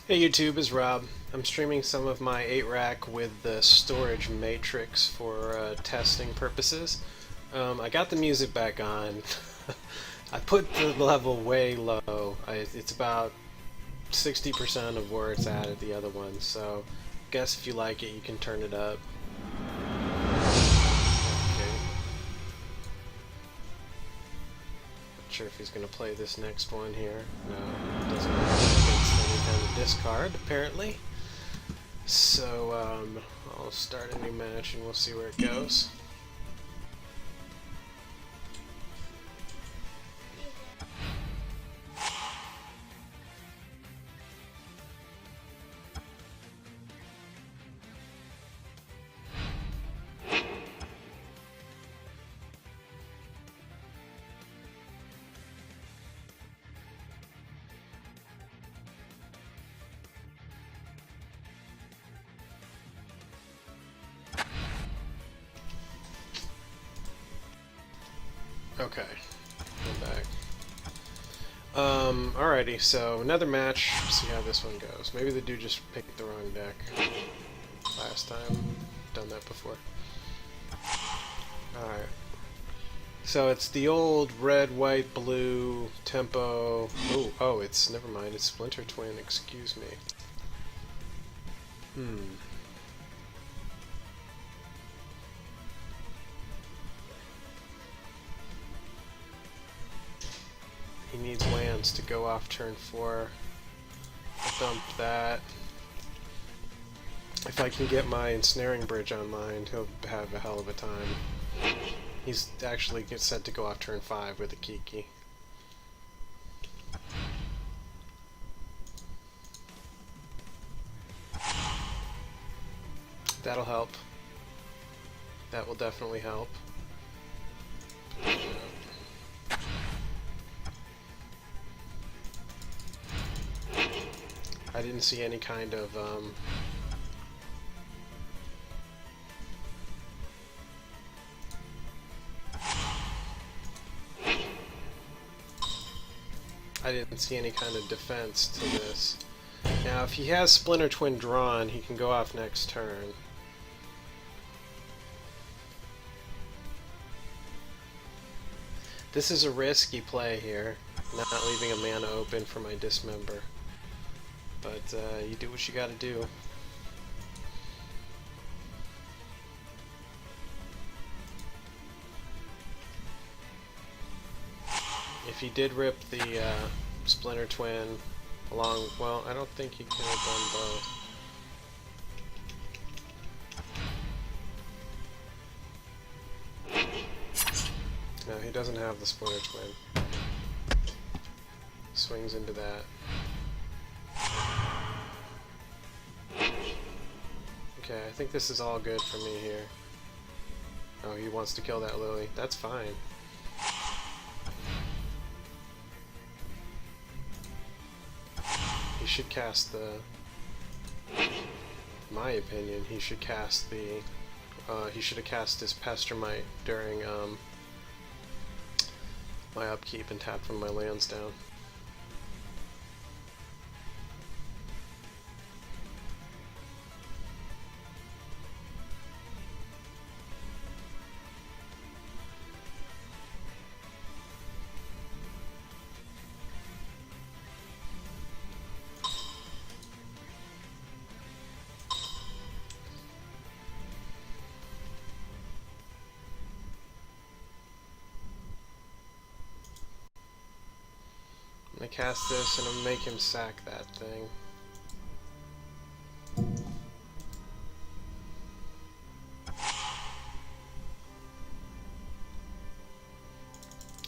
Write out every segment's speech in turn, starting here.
Hey YouTube, is Rob. I'm streaming some of my 8-rack with the storage matrix for testing purposes. I got the music back on. I put the level way low. It's about 60% of where it's at the other one, so I guess if you like it, you can turn it up. Okay. Not sure if he's going to play this next one here. No, doesn't have any kind of discard, apparently. So, I'll start a new match and we'll see where it goes. Okay, I'm back. Alrighty, so another match. See how this one goes. Maybe the dude just picked the wrong deck last time. Done that before. Alright. So it's the old red, white, blue tempo. Oh, it's never mind. It's Splinter Twin. Excuse me. He needs lands to go off turn 4. Dump that. If I can get my ensnaring bridge online, he'll have a hell of a time. He's actually set to go off turn 5 with a Kiki. That'll help. That will definitely help. I didn't see any kind of defense to this. Now, if he has Splinter Twin drawn, he can go off next turn. This is a risky play here, not leaving a mana open for my Dismember. But you do what you gotta do. If he did rip the Splinter Twin along, well, I don't think he could have done both. No, he doesn't have the Splinter Twin. Swings into that. Okay, I think this is all good for me here. Oh, he wants to kill that Lily. That's fine. He should cast the... In my opinion, he should cast the... he should have cast his Pestermite during my upkeep and tapped one of my lands down. I'm gonna cast this and I'm gonna make him sack that thing.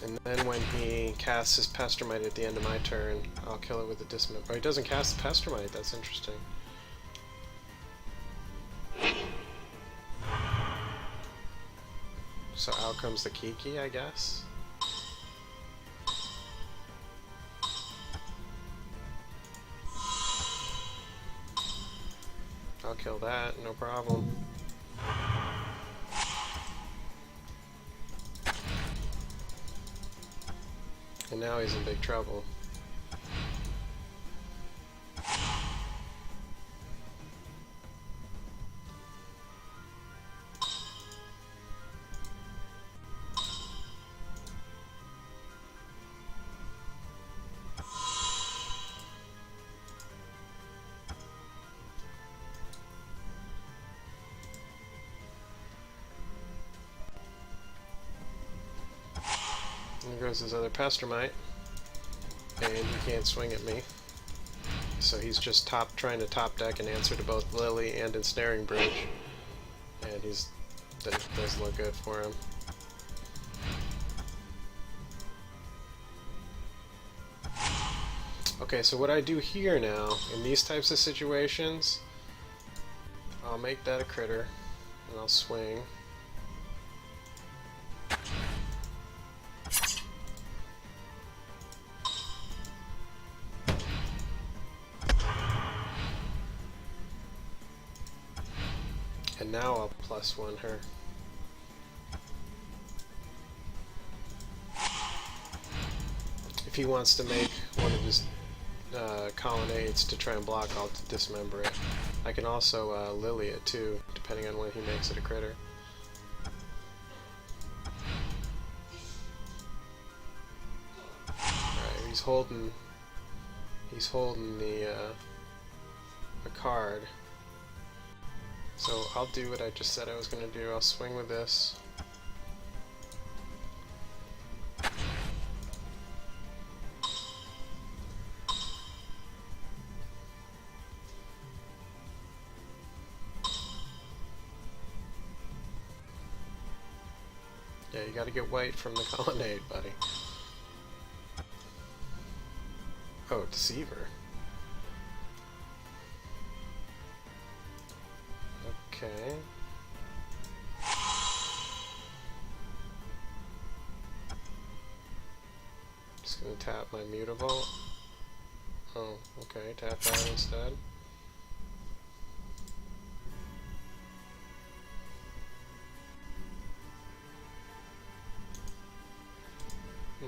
And then when he casts his Pestermite at the end of my turn, I'll kill it with a Dismember. Oh, he doesn't cast the Pestermite, that's interesting. So out comes the Kiki, I guess? I'll kill that, no problem. And now he's in big trouble. goes his other Pestermite, and he can't swing at me. So he's just trying to top deck and answer to both Lily and Ensnaring Bridge, and that doesn't look good for him. Okay, so what I do here now, in these types of situations, I'll make that a critter, and I'll swing. And now I'll +1 her. If he wants to make one of his colonnades to try and block, I'll dismember it. I can also Lily it too, depending on when he makes it a critter. Alright, he's holding the card. So I'll do what I just said I was going to do. I'll swing with this. Yeah, you gotta get white from the colonnade, buddy. Oh, Deceiver. Okay. Just gonna tap my Mutavault. Oh, okay, tap that instead.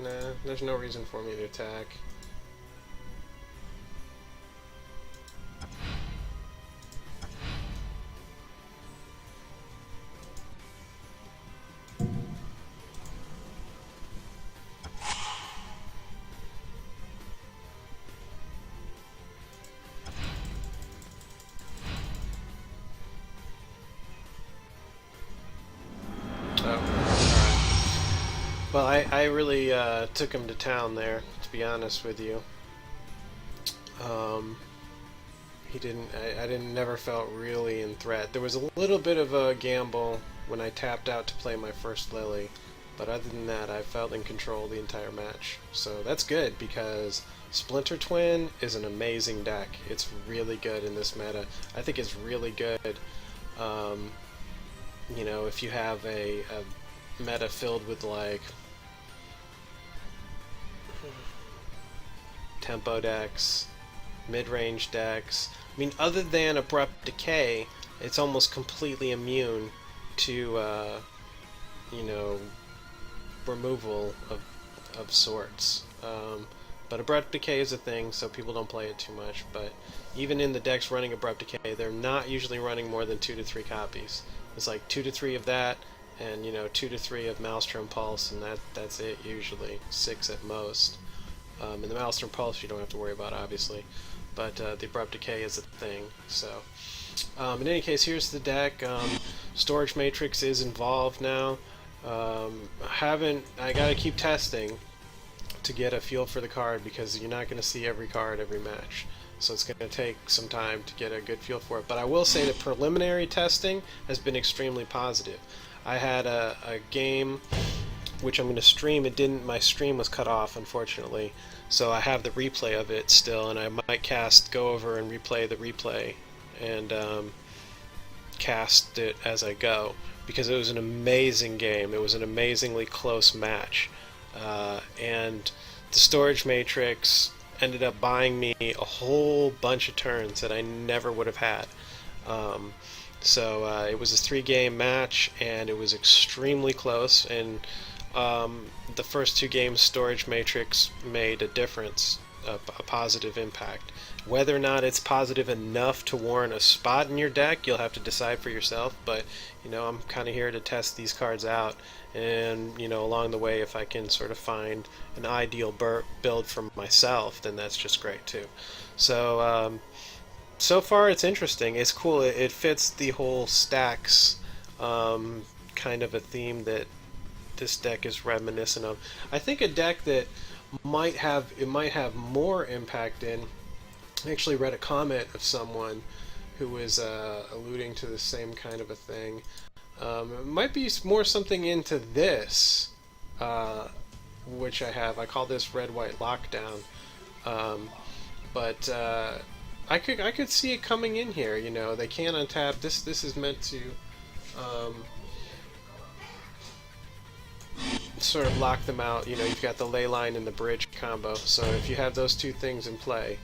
Nah, there's no reason for me to attack. Well, I really took him to town there, to be honest with you. He didn't. I didn't. Never felt really in threat. There was a little bit of a gamble when I tapped out to play my first Lily, but other than that, I felt in control the entire match. So that's good because Splinter Twin is an amazing deck. It's really good in this meta. I think it's really good. You know, if you have a meta filled with like tempo decks, mid-range decks. I mean, other than Abrupt Decay, it's almost completely immune to, you know, removal of sorts. But Abrupt Decay is a thing, so people don't play it too much. But even in the decks running Abrupt Decay, they're not usually running more than 2 to 3 copies. It's like 2 to 3 of that, and you know, 2 to 3 of Maelstrom Pulse, and that's it usually. 6 at most. And the Maelstrom Pulse you don't have to worry about, obviously, but the Abrupt Decay is a thing. So, in any case, here's the deck. Storage Matrix is involved now. I gotta keep testing to get a feel for the card because you're not going to see every card every match. So it's going to take some time to get a good feel for it. But I will say that preliminary testing has been extremely positive. I had a game which I'm going to stream. My stream was cut off, unfortunately. So I have the replay of it still, and I might go over and replay the replay and cast it as I go, because it was an amazing game. It was an amazingly close match. And the Storage Matrix ended up buying me a whole bunch of turns that I never would have had. So it was a 3-game match, and it was extremely close, and the first 2 games Storage Matrix made a difference, a positive impact. Whether or not it's positive enough to warrant a spot in your deck, you'll have to decide for yourself, but you know, I'm kind of here to test these cards out, and you know, along the way, if I can sort of find an ideal build for myself, then that's just great too. So so far it's interesting, it's cool, it fits the whole stacks kind of a theme that this deck is reminiscent of. I think a deck that might have more impact in. I actually read a comment of someone who was alluding to the same kind of a thing. It might be more something into this, which I have. I call this red white lockdown. But I could see it coming in here. You know, they can't untap. This is meant to sort of lock them out. You know, you've got the ley line and the bridge combo. So if you have those two things in play,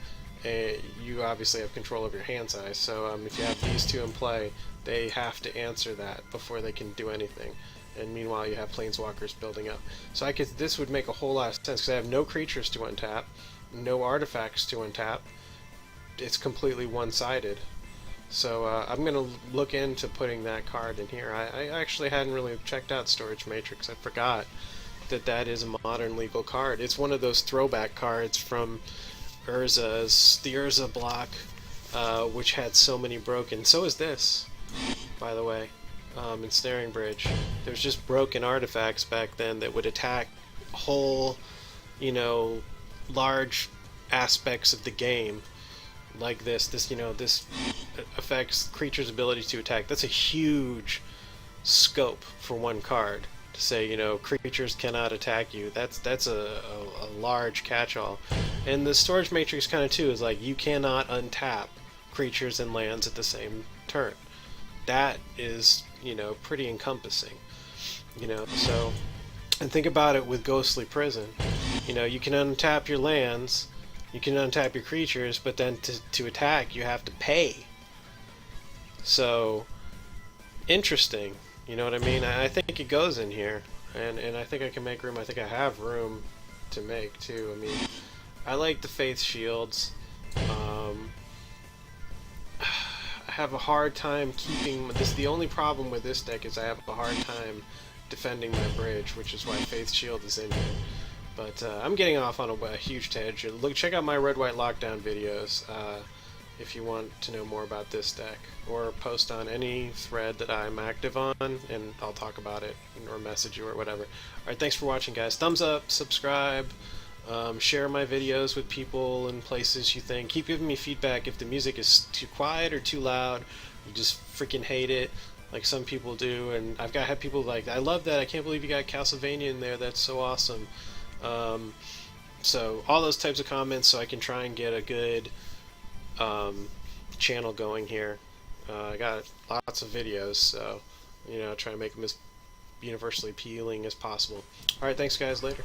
you obviously have control of your hand size. So if you have these two in play, they have to answer that before they can do anything. And meanwhile, you have planeswalkers building up. So this would make a whole lot of sense because I have no creatures to untap, no artifacts to untap. It's completely one-sided. So I'm going to look into putting that card in here. I actually hadn't really checked out Storage Matrix. I forgot that is a modern legal card. It's one of those throwback cards from the Urza block, which had so many broken. So is this, by the way, Ensnaring Bridge. There's just broken artifacts back then that would attack whole, you know, large aspects of the game. Like this affects creatures' ability to attack. That's a huge scope for one card. To say, you know, creatures cannot attack you. That's a large catch-all. And the Storage Matrix kind of too is like, you cannot untap creatures and lands at the same turn. That is, you know, pretty encompassing. You know, so, and think about it with Ghostly Prison. You know, you can untap your lands, you can untap your creatures, but then to attack, you have to pay. So, interesting. You know what I mean? I think it goes in here. And I think I can make room. I think I have room to make, too. I mean, I like the Faith Shields. I have a hard time keeping... The only problem with this deck is I have a hard time defending my bridge, which is why Faith Shield is in here. But I'm getting off on a huge tangent. Check out my Red White Lockdown videos if you want to know more about this deck, or post on any thread that I'm active on, and I'll talk about it, or message you, or whatever. Alright, thanks for watching, guys. Thumbs up, subscribe, share my videos with people and places you think. Keep giving me feedback if the music is too quiet or too loud. You just freaking hate it, like some people do. And I've had people like, I love that, I can't believe you got Castlevania in there, that's so awesome. So all those types of comments, so I can try and get a good channel going here. I got lots of videos, so, you know, try and make them as universally appealing as possible. Alright, thanks guys, later.